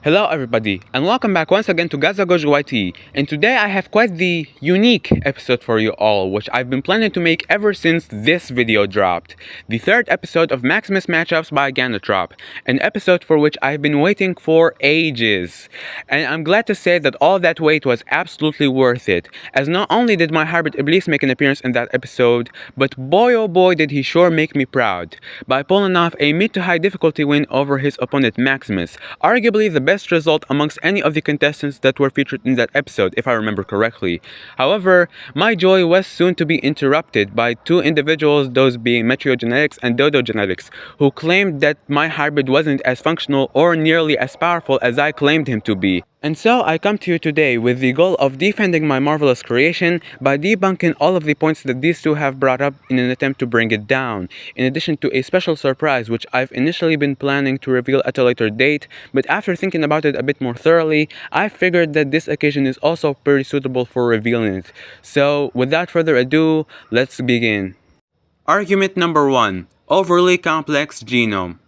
Hello everybody, and welcome back once again to YT, and today I have quite the unique episode for you all, which I've been planning to make ever since this video dropped. The third episode of Maximus matchups by Ganotrop, an episode for which I've been waiting for ages. And I'm glad to say that all that wait was absolutely worth it, as not only did my hybrid Iblis make an appearance in that episode, but boy oh boy did he sure make me proud, by pulling off a mid to high difficulty win over his opponent Maximus, arguably the best result amongst any of the contestants that were featured in that episode, if I remember correctly. However, my joy was soon to be interrupted by two individuals, those being Meteogenetics and Dodo Genetics, who claimed that my hybrid wasn't as functional or nearly as powerful as I claimed him to be. And so I come to you today with the goal of defending my marvelous creation by debunking all of the points that these two have brought up in an attempt to bring it down, in addition to a special surprise which I've initially been planning to reveal at a later date, but after thinking about it a bit more thoroughly, I figured that this occasion is also pretty suitable for revealing it. So without further ado, let's begin. Argument number 1. Overly complex genome.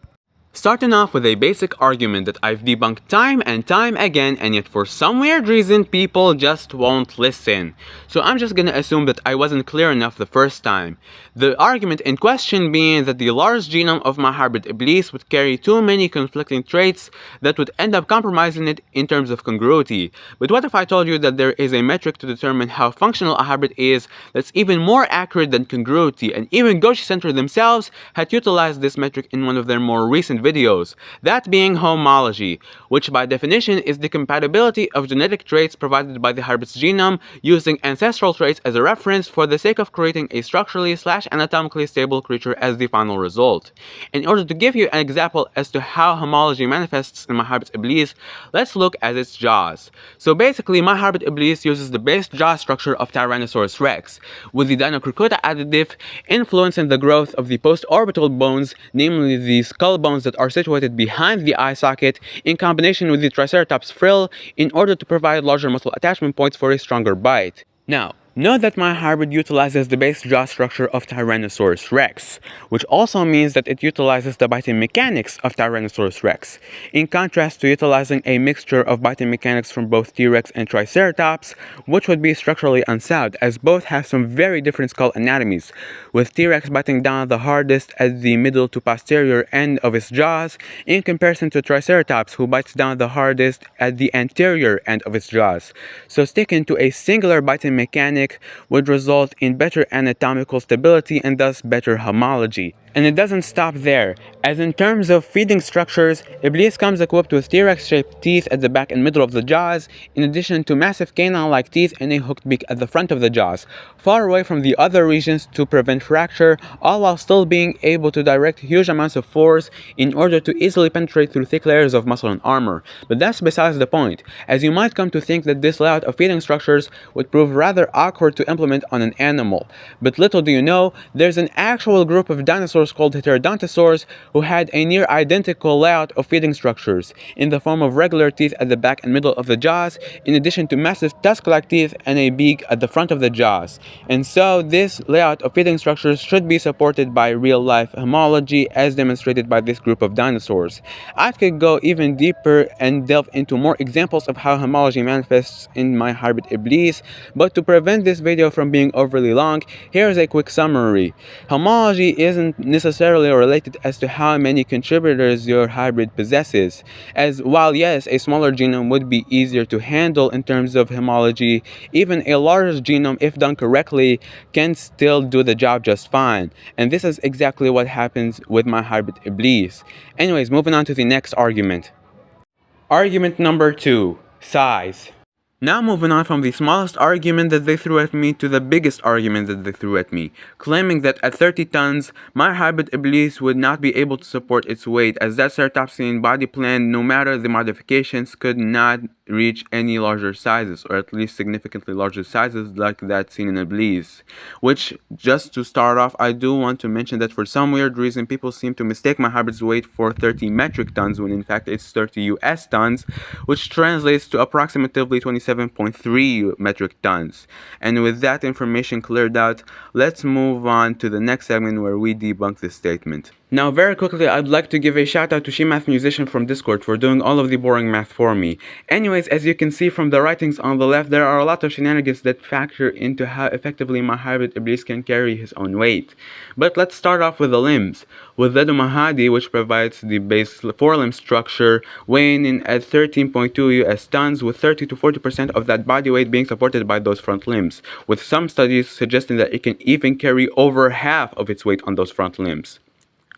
Starting off with a basic argument that I've debunked time and time again, and yet for some weird reason people just won't listen. So I'm just gonna assume that I wasn't clear enough the first time. The argument in question being that the large genome of my hybrid Iblis would carry too many conflicting traits that would end up compromising it in terms of congruity. But what if I told you that there is a metric to determine how functional a hybrid is that's even more accurate than congruity, and even Goshi Center themselves had utilized this metric in one of their more recent videos, that being homology, which by definition is the compatibility of genetic traits provided by the hybrid's genome using ancestral traits as a reference for the sake of creating a structurally/anatomically stable creature as the final result. In order to give you an example as to how homology manifests in my hybrid Iblis, let's look at its jaws. So basically, my hybrid Iblis uses the base jaw structure of Tyrannosaurus rex, with the Dinocrocota additive influencing the growth of the post-orbital bones, namely the skull bones that are situated behind the eye socket, in combination with the Triceratops frill, in order to provide larger muscle attachment points for a stronger bite. Now, note that my hybrid utilizes the base jaw structure of Tyrannosaurus rex, which also means that it utilizes the biting mechanics of Tyrannosaurus rex, in contrast to utilizing a mixture of biting mechanics from both T-Rex and Triceratops, which would be structurally unsound, as both have some very different skull anatomies, with T-Rex biting down the hardest at the middle to posterior end of its jaws, in comparison to Triceratops, who bites down the hardest at the anterior end of its jaws. So sticking to a singular biting mechanic would result in better anatomical stability and thus better homology. And it doesn't stop there, as in terms of feeding structures, Iblis comes equipped with T-Rex-shaped teeth at the back and middle of the jaws, in addition to massive canine-like teeth and a hooked beak at the front of the jaws, far away from the other regions to prevent fracture, all while still being able to direct huge amounts of force in order to easily penetrate through thick layers of muscle and armor. But that's besides the point, as you might come to think that this layout of feeding structures would prove rather awkward to implement on an animal. But little do you know, there's an actual group of dinosaurs called Heterodontosaurs who had a near identical layout of feeding structures, in the form of regular teeth at the back and middle of the jaws, in addition to massive tusk-like teeth and a beak at the front of the jaws. And so this layout of feeding structures should be supported by real-life homology as demonstrated by this group of dinosaurs. I could go even deeper and delve into more examples of how homology manifests in my hybrid Iblis, but to prevent this video from being overly long, here is a quick summary. Homology isn't necessarily related as to how many contributors your hybrid possesses, as while yes, a smaller genome would be easier to handle in terms of homology, even a large genome, if done correctly, can still do the job just fine, and this is exactly what happens with my hybrid Iblis. Anyways, moving on to the next argument. Argument number 2. Size. Now moving on from the smallest argument that they threw at me to the biggest argument that they threw at me, claiming that at 30 tons, my hybrid Iblis would not be able to support its weight, as that Ceratopsian body plan, no matter the modifications, could not reach any larger sizes, or at least significantly larger sizes like that seen in Iblis. Which, just to start off, I do want to mention that for some weird reason people seem to mistake my hybrid's weight for 30 metric tons when in fact it's 30 US tons, which translates to approximately 27.3 metric tons. And with that information cleared out, let's move on to the next segment where we debunk this statement. Now, very quickly, I'd like to give a shout out to SheMath Musician from Discord for doing all of the boring math for me. Anyways, as you can see from the writings on the left, there are a lot of shenanigans that factor into how effectively my hybrid Iblis can carry his own weight. But let's start off with the limbs. With Ledu Mahadi, which provides the base forelimb structure, weighing in at 13.2 US tons, with 30 to 40% of that body weight being supported by those front limbs, with some studies suggesting that it can even carry over half of its weight on those front limbs.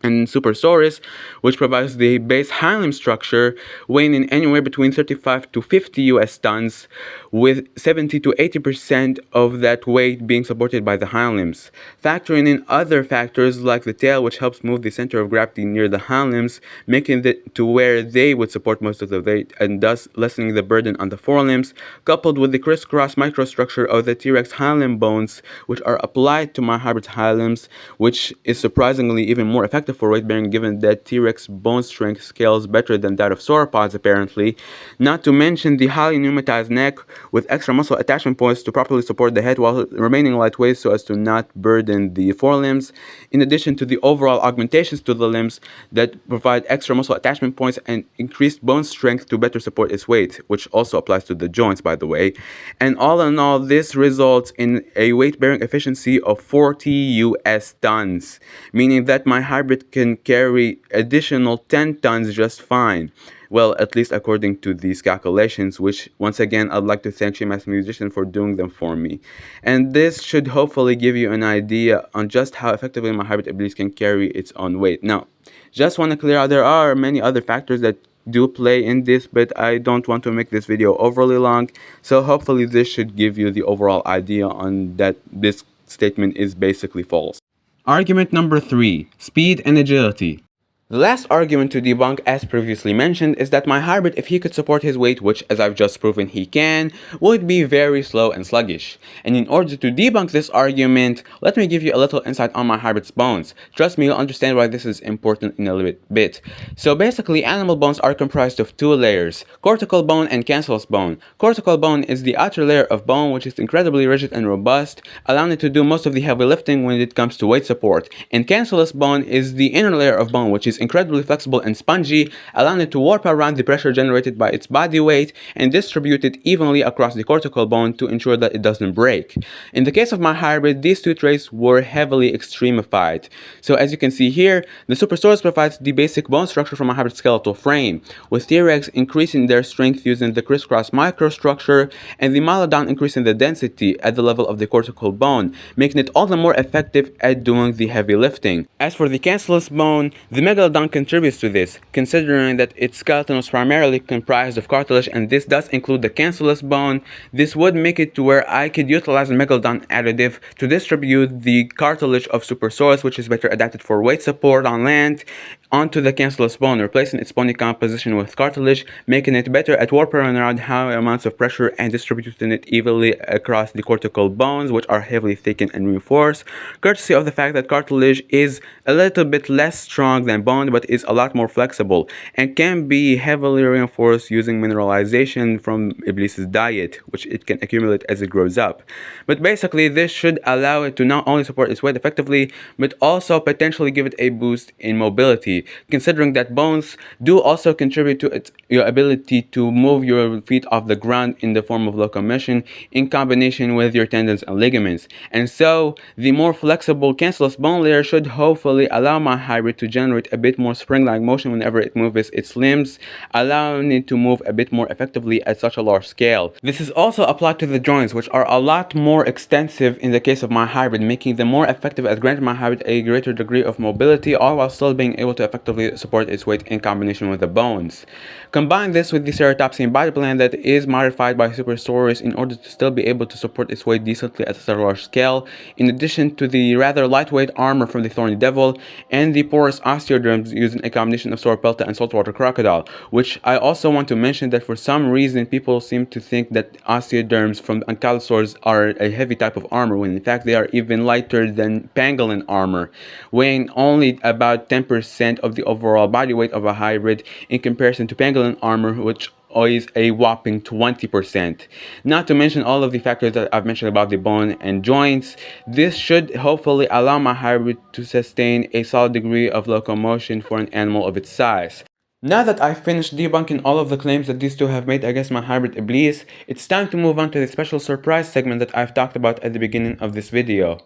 And Supersaurus, which provides the base hind structure, weighing in anywhere between 35 to 50 US tons, with 70 to 80% of that weight being supported by the hind limbs. Factoring in other factors like the tail, which helps move the center of gravity near the hind limbs, making it to where they would support most of the weight and thus lessening the burden on the forelimbs, coupled with the crisscross microstructure of the T-Rex hind limb bones, which are applied to my hybrid hind limbs, which is surprisingly even more effective for weight bearing given that T-Rex bone strength scales better than that of sauropods apparently, not to mention the highly pneumatized neck with extra muscle attachment points to properly support the head while remaining lightweight so as to not burden the forelimbs, in addition to the overall augmentations to the limbs that provide extra muscle attachment points and increased bone strength to better support its weight, which also applies to the joints by the way. And all in all, this results in a weight bearing efficiency of 40 US tons, meaning that my hybrid can carry additional 10 tons just fine. Well, at least according to these calculations, which once again I'd like to thank SheMath Musician for doing them for me. And this should hopefully give you an idea on just how effectively my hybrid Iblis can carry its own weight. Now, just want to clear out, there are many other factors that do play in this, but I don't want to make this video overly long, so hopefully this should give you the overall idea on that this statement is basically false. Argument number 3. Speed and agility. The last argument to debunk, as previously mentioned, is that my hybrid, if he could support his weight, which as I've just proven he can, would be very slow and sluggish. And in order to debunk this argument, let me give you a little insight on my hybrid's bones. Trust me, you'll understand why this is important in a little bit. So basically, animal bones are comprised of two layers, cortical bone and cancellous bone. Cortical bone is the outer layer of bone which is incredibly rigid and robust, allowing it to do most of the heavy lifting when it comes to weight support. And cancellous bone is the inner layer of bone which is incredibly flexible and spongy, allowing it to warp around the pressure generated by its body weight and distribute it evenly across the cortical bone to ensure that it doesn't break. In the case of my hybrid, these two traits were heavily extremified. So as you can see here, the Supersaurus provides the basic bone structure from a hybrid skeletal frame, with T-Rex increasing their strength using the crisscross microstructure and the Megalodon increasing the density at the level of the cortical bone, making it all the more effective at doing the heavy lifting. As for the cancellous bone, the Megalodon contributes to this, considering that its skeleton was primarily comprised of cartilage and this does include the cancellous bone. This would make it to where I could utilize the Megalodon additive to distribute the cartilage of Supersaurus, which is better adapted for weight support on land, onto the cancellous bone, replacing its bony composition with cartilage, making it better at warping around high amounts of pressure and distributing it evenly across the cortical bones, which are heavily thickened and reinforced, courtesy of the fact that cartilage is a little bit less strong than bone but is a lot more flexible and can be heavily reinforced using mineralization from Iblis's diet, which it can accumulate as it grows up. But basically, this should allow it to not only support its weight effectively, but also potentially give it a boost in mobility, considering that bones do also contribute to your ability to move your feet off the ground in the form of locomotion in combination with your tendons and ligaments. And so, the more flexible cancellous bone layer should hopefully allow my hybrid to generate a bit more spring-like motion whenever it moves its limbs, allowing it to move a bit more effectively at such a large scale. This is also applied to the joints, which are a lot more extensive in the case of my hybrid, making them more effective at granting my hybrid a greater degree of mobility, all while still being able to effectively support its weight in combination with the bones. Combine this with the ceratopsian body plan that is modified by Supersaurus in order to still be able to support its weight decently at such a large scale, in addition to the rather lightweight armor from the Thorny Devil and the porous osteoderms using a combination of sauropelta and saltwater crocodile, which I also want to mention that for some reason people seem to think that osteoderms from ankylosaurs are a heavy type of armor, when in fact they are even lighter than pangolin armor, weighing only about 10% of the overall body weight of a hybrid in comparison to pangolin armor, which is a whopping 20%. Not to mention all of the factors that I've mentioned about the bone and joints. This should hopefully allow my hybrid to sustain a solid degree of locomotion for an animal of its size. Now that I've finished debunking all of the claims that these two have made against my hybrid Iblis, it's time to move on to the special surprise segment that I've talked about at the beginning of this video.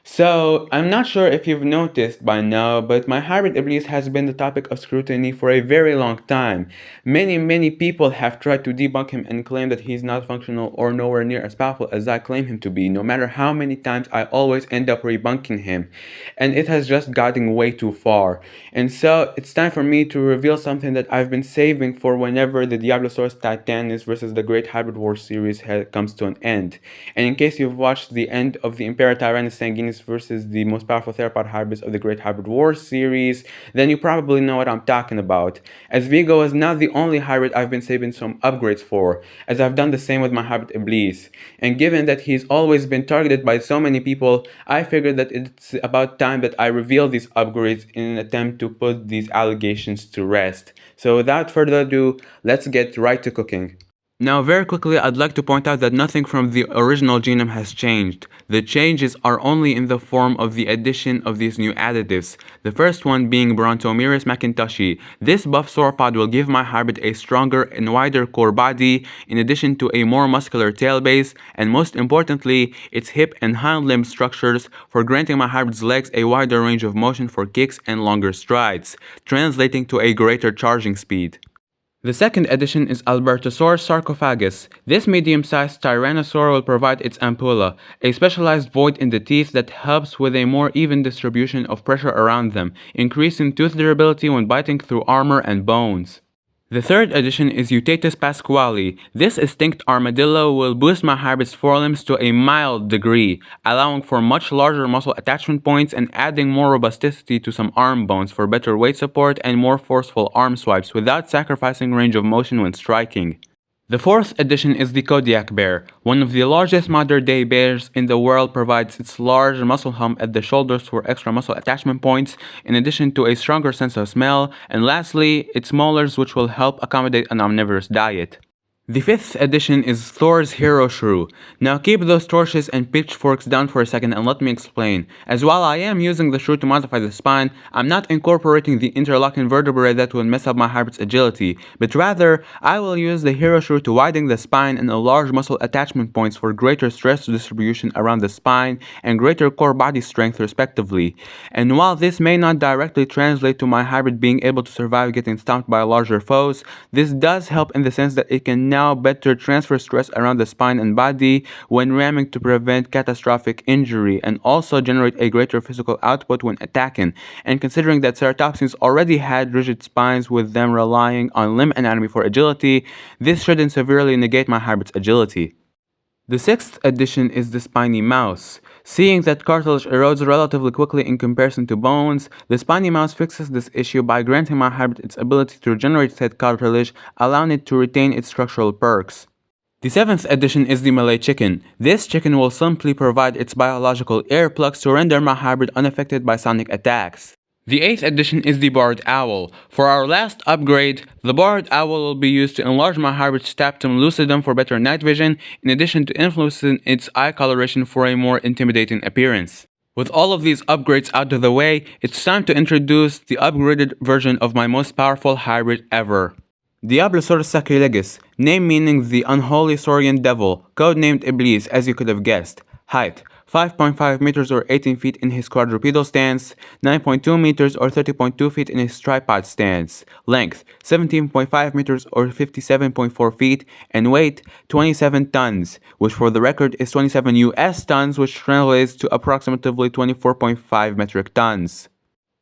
So, I'm not sure if you've noticed by now, but my hybrid Iblis has been the topic of scrutiny for a very long time. Many people have tried to debunk him and claim that he's not functional or nowhere near as powerful as I claim him to be. No matter how many times, I always end up rebunking him. And it has just gotten way too far. And so, it's time for me to reveal something that I've been saving for whenever the Diablosaurus Titanus versus the Great Hybrid War series comes to an end. And in case you've watched the end of the Impera Tyrannus Sanguinis versus the most powerful theropod hybrids of the Great Hybrid War series, then you probably know what I'm talking about, as Vigo is not the only hybrid I've been saving some upgrades for, as I've done the same with my hybrid Iblis. And given that he's always been targeted by so many people, I figured that it's about time that I reveal these upgrades in an attempt to put these allegations to rest. So without further ado, let's get right to cooking. Now, very quickly, I'd like to point out that nothing from the original genome has changed. The changes are only in the form of the addition of these new additives. The first one being Brontomerus macintoschi. This buff sauropod will give my hybrid a stronger and wider core body, in addition to a more muscular tail base, and most importantly, its hip and hind limb structures for granting my hybrid's legs a wider range of motion for kicks and longer strides, translating to a greater charging speed. The second addition is Albertosaurus sarcophagus. This medium-sized tyrannosaur will provide its ampulla, a specialized void in the teeth that helps with a more even distribution of pressure around them, increasing tooth durability when biting through armor and bones. The third addition is Utatus pasquale. This extinct armadillo will boost my hybrid's forelimbs to a mild degree, allowing for much larger muscle attachment points and adding more robusticity to some arm bones for better weight support and more forceful arm swipes without sacrificing range of motion when striking. The fourth addition is the Kodiak bear. One of the largest modern-day bears in the world, provides its large muscle hump at the shoulders for extra muscle attachment points, in addition to a stronger sense of smell, and lastly, its molars, which will help accommodate an omnivorous diet. The fifth addition is Thor's Hero Shrew. Now keep those torches and pitchforks down for a second and let me explain. As while I am using the shrew to modify the spine, I'm not incorporating the interlocking vertebrae that will mess up my hybrid's agility, but rather, I will use the Hero Shrew to widen the spine and enlarge muscle attachment points for greater stress distribution around the spine and greater core body strength respectively. And while this may not directly translate to my hybrid being able to survive getting stomped by larger foes, this does help in the sense that it can now better transfer stress around the spine and body when ramming to prevent catastrophic injury, and also generate a greater physical output when attacking. And considering that ceratopsians already had rigid spines with them relying on limb anatomy for agility, this shouldn't severely negate my hybrid's agility. The sixth addition is the spiny mouse. Seeing that cartilage erodes relatively quickly in comparison to bones, the spiny mouse fixes this issue by granting my hybrid its ability to regenerate said cartilage, allowing it to retain its structural perks. The seventh addition is the Malay chicken. This chicken will simply provide its biological ear plugs to render my hybrid unaffected by sonic attacks. The eighth addition is the barred owl. For our last upgrade, the barred owl will be used to enlarge my hybrid's tapetum lucidum for better night vision, in addition to influencing its eye coloration for a more intimidating appearance. With all of these upgrades out of the way, it's time to introduce the upgraded version of my most powerful hybrid ever. Diablosaurus sacrilegus, name meaning the unholy saurian devil, codenamed Iblis as you could have guessed. Height: 5.5 meters or 18 feet in his quadrupedal stance, 9.2 meters or 30.2 feet in his tripod stance, length 17.5 meters or 57.4 feet, and weight 27 tons, which for the record is 27 US tons, which translates to approximately 24.5 metric tons.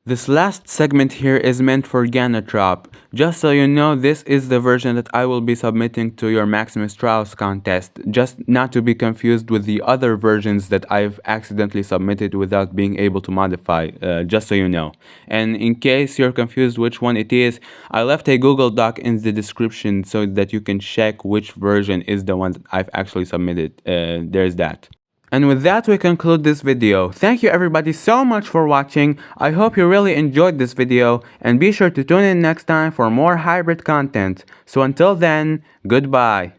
This last segment here is meant for Ganatrop. Just so you know, this is the version that I will be submitting to your Maximus Trials contest, just not to be confused with the other versions that I've accidentally submitted without being able to modify, just so you know. And in case you're confused which one it is, I left a Google Doc in the description so that you can check which version is the one that I've actually submitted. There's that. And with that, we conclude this video. Thank you everybody so much for watching. I hope you really enjoyed this video, and be sure to tune in next time for more hybrid content. So until then, goodbye.